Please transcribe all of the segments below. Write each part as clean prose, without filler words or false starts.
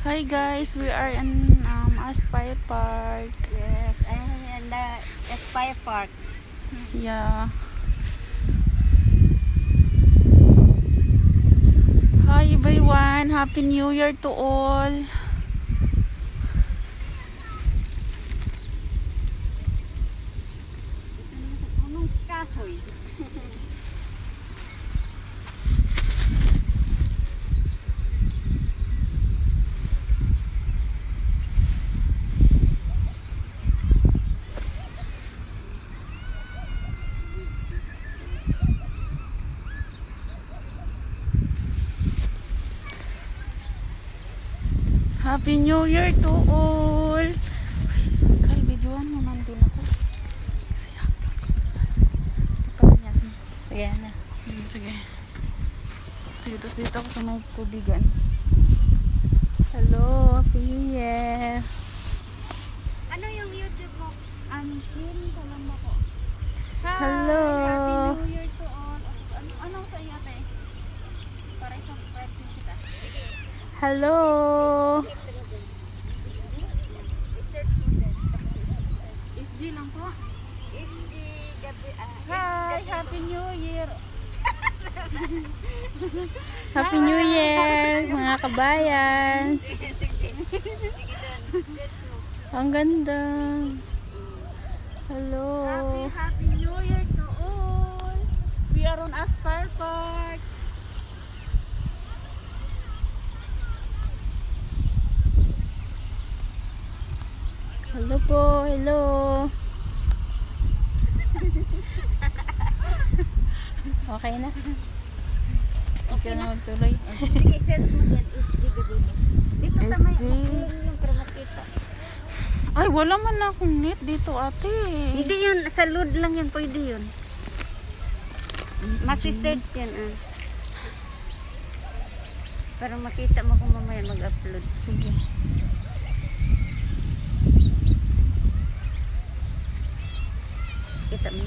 Hi guys, we are in Aspire Park. Yes, I'm in the Aspire Park. Yeah. Hi everyone, Happy New Year to all. Anong kasoy? Happy New Year to all. Kay, videoan mo man din ako. Sige, upload ko sa yan. Sige na. Sige. Sige, tapos dito ako sa may tubigan. Hello, Happy New Year. Ano yung YouTube mo? Kim Kalamba ko. Hello. Happy New Year to all. Anong sa iyo, ate? Para i-subscribe din kita. Hello. SD lang po. SD gabi. Hi, Happy New Year. Happy New Year, mga kabayan. Sige. Ang ganda. Hello. Happy New Year to all. We are on Aspire Park. Hello po, hello. Okay na? Okay na magtuloy. Sige, search mo dyan. SD gabi. Dito sa may SD. yung para makita. Ay, wala man na akong net dito, ate. Hindi yun, sa load lang yun, pwede yun. Masi-search yan, para makita mo kung mamaya mag-upload. Sige. Kita mo?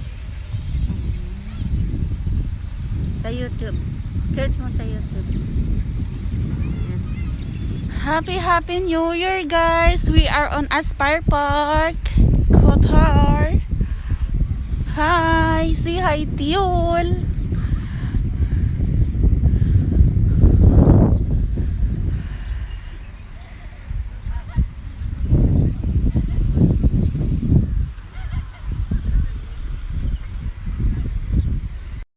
Sa YouTube. Search mo sa YouTube. Ayan. Happy New Year, guys. We are on Aspire Park, Qatar. Hi, say hi, Tiol.